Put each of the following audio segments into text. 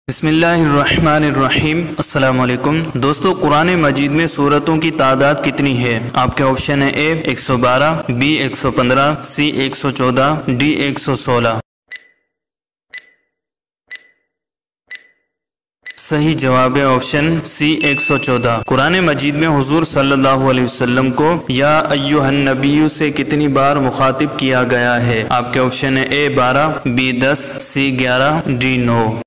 बिस्मिल्लाहिर्रहमानिर्रहीम। अस्सलाम वालेकुम दोस्तों, कुरान मजीद में सूरतों की तादाद कितनी है? आपके ऑप्शन है ए 112, बी 115, सी 114, डी 116। सही जवाब है ऑप्शन सी 114। कुरान मजीद में हुजूर सल्लल्लाहु अलैहि वसल्लम को या अय्युहन नबिय्यु से कितनी बार मुखातिब किया गया है? आपके ऑप्शन है ए 12, बी 10, सी 11, डी 9।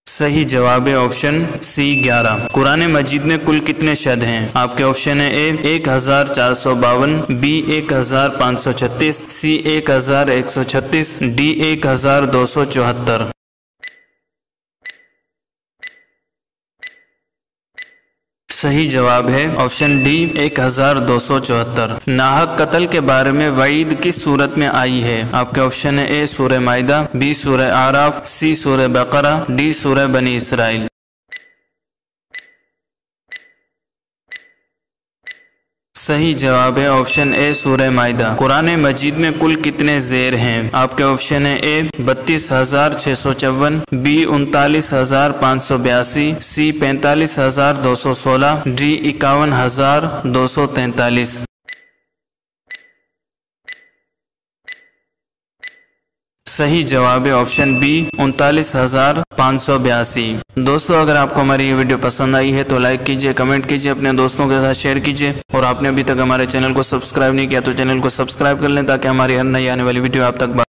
सही जवाब है ऑप्शन सी 11। कुरान मजीद में कुल कितने शद हैं? आपके ऑप्शन है ए 1452, बी 1536, सी 1136, डी 1274। सही जवाब है ऑप्शन डी 1274। नाहक कत्ल के बारे में वईद किस सूरत में आई है? आपके ऑप्शन है ए सूरह माइदा, बी सूरह आराफ, सी सूरह बकरा, डी सूरह बनी इसराइल। सही जवाब है ऑप्शन ए सूरह माइदा। कुरान मजीद में कुल कितने ज़ेर हैं? आपके ऑप्शन है ए 32,654, बी 39,582, सी 45,216, डी 51,243। सही जवाब है ऑप्शन बी 39,582। दोस्तों, अगर आपको हमारी ये वीडियो पसंद आई है तो लाइक कीजिए, कमेंट कीजिए, अपने दोस्तों के साथ शेयर कीजिए और आपने अभी तक हमारे चैनल को सब्सक्राइब नहीं किया तो चैनल को सब्सक्राइब कर लें ताकि हमारी हर नई आने वाली वीडियो आप तक